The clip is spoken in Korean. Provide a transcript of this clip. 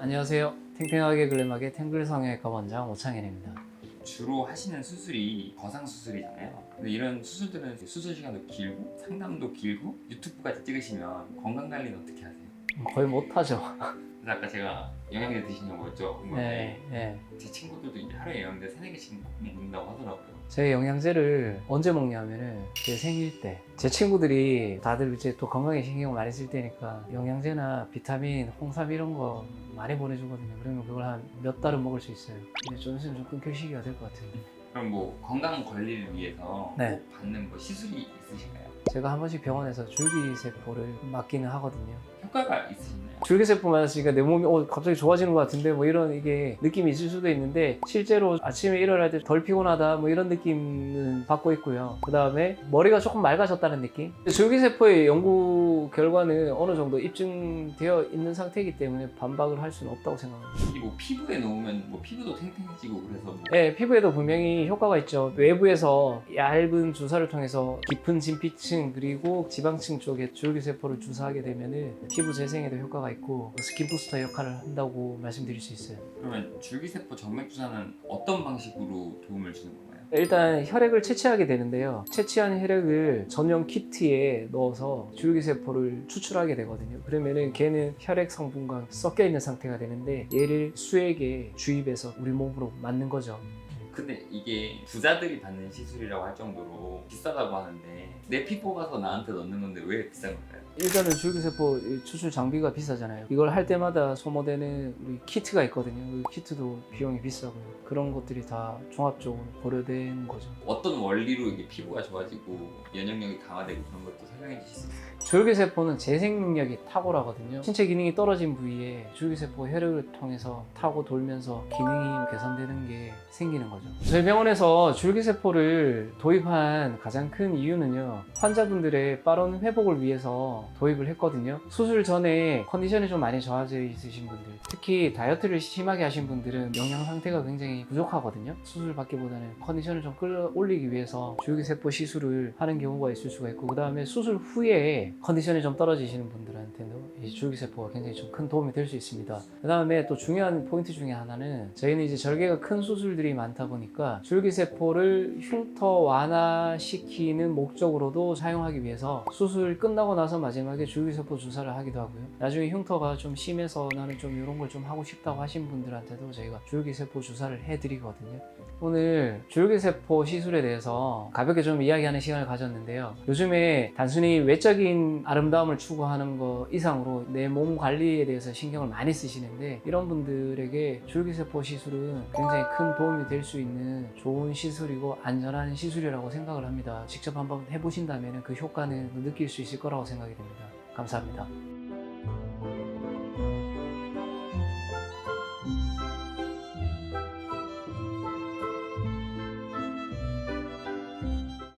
안녕하세요. 탱탱하게 글램하게 탱글 성형외과 원장 오창현입니다. 주로 하시는 수술이 거상 수술이잖아요. 근데 이런 수술들은 수술 시간도 길고 상담도 길고 유튜브까지 찍으시면 건강 관리는 어떻게 하세요? 거의 못하죠. 그래서 아까 제가 영양제 드시냐고 여쭤본 건데 네. 제 친구들도 이제 하루에 영양제 3-4개씩 먹는다고 하더라고요. 제 영양제를 언제 먹냐면은 제 생일 때. 제 친구들이 다들 이제 또 건강에 신경을 많이 쓸 때니까 영양제나 비타민, 홍삼 이런 거 많이 보내주거든요. 그러면 그걸 한 몇 달은 먹을 수 있어요. 근데 좀 있으면 좀 끊길 시기가 될 것 같아요. 그럼 뭐 건강 관리를 위해서 네. 꼭 받는 뭐 시술이 있으신가요? 제가 한 번씩 병원에서 줄기세포를 맞기는 하거든요. 효과가 있으신가요? 줄기세포 맞았으니까 내 몸이 갑자기 좋아지는 것 같은데 뭐 이런 이게 느낌이 있을 수도 있는데 실제로 아침에 일어날 때 덜 피곤하다 뭐 이런 느낌은 받고 있고요. 그 다음에 머리가 조금 맑아졌다는 느낌. 줄기세포의 연구 결과는 어느 정도 입증되어 있는 상태이기 때문에 반박을 할 수는 없다고 생각합니다. 이게 뭐 피부에 놓으면 뭐 피부도 탱탱해지고 그래서 뭐 네, 피부에도 분명히 효과가 있죠. 외부에서 얇은 주사를 통해서 깊은 진피층 그리고 지방층 쪽에 줄기세포를 주사하게 되면은 피부 재생에도 효과가 있고 스킨 부스터 역할을 한다고 말씀드릴 수 있어요. 그러면 줄기세포 정맥 주사는 어떤 방식으로 도움을 주는 건가요? 일단 혈액을 채취하게 되는데요. 채취한 혈액을 전용 키트에 넣어서 줄기세포를 추출하게 되거든요. 그러면은 걔는 혈액 성분과 섞여 있는 상태가 되는데 얘를 수액에 주입해서 우리 몸으로 맞는 거죠. 근데 이게 부자들이 받는 시술이라고 할 정도로 비싸다고 하는데 내 피 뽑아서 나한테 넣는 건데 왜 비싼 걸까요? 일단은 줄기세포 추출 장비가 비싸잖아요. 이걸 할 때마다 소모되는 우리 키트가 있거든요. 그 키트도 비용이 비싸고요. 그런 것들이 다 종합적으로 고려된 거죠. 어떤 원리로 이게 피부가 좋아지고 면역력이 강화되고 그런 것도 설명해 주실 수 있어요? 줄기세포는 재생 능력이 탁월하거든요. 신체 기능이 떨어진 부위에 줄기세포 혈액을 통해서 타고 돌면서 기능이 개선되는 게 생기는 거죠. 저희 병원에서 줄기세포를 도입한 가장 큰 이유는요. 환자분들의 빠른 회복을 위해서 도입을 했거든요. 수술 전에 컨디션이 좀 많이 좋아져 있으신 분들, 특히 다이어트를 심하게 하신 분들은 영양 상태가 굉장히 부족하거든요. 수술 받기보다는 컨디션을 좀 끌어올리기 위해서 줄기세포 시술을 하는 경우가 있을 수가 있고, 그 다음에 수술 후에 컨디션이 좀 떨어지시는 분들한테도 이 줄기세포가 굉장히 좀 큰 도움이 될 수 있습니다. 그 다음에 또 중요한 포인트 중에 하나는 저희는 이제 절개가 큰 수술들이 많다 보니까 줄기세포를 흉터 완화시키는 목적으로도 사용하기 위해서 수술 끝나고 나서 마지막에 줄기세포 주사를 하기도 하고요. 나중에 흉터가 좀 심해서 나는 좀 이런 걸 좀 하고 싶다고 하신 분들한테도 저희가 줄기세포 주사를 해드리거든요. 오늘 줄기세포 시술에 대해서 가볍게 좀 이야기하는 시간을 가졌는데요. 요즘에 단순히 외적인 아름다움을 추구하는 것 이상으로 내 몸 관리에 대해서 신경을 많이 쓰시는데, 이런 분들에게 줄기세포 시술은 굉장히 큰 도움이 될 수 있는 좋은 시술이고 안전한 시술이라고 생각을 합니다. 직접 한번 해보신다면 그 효과는 느낄 수 있을 거라고 생각이 됩니다. 감사합니다.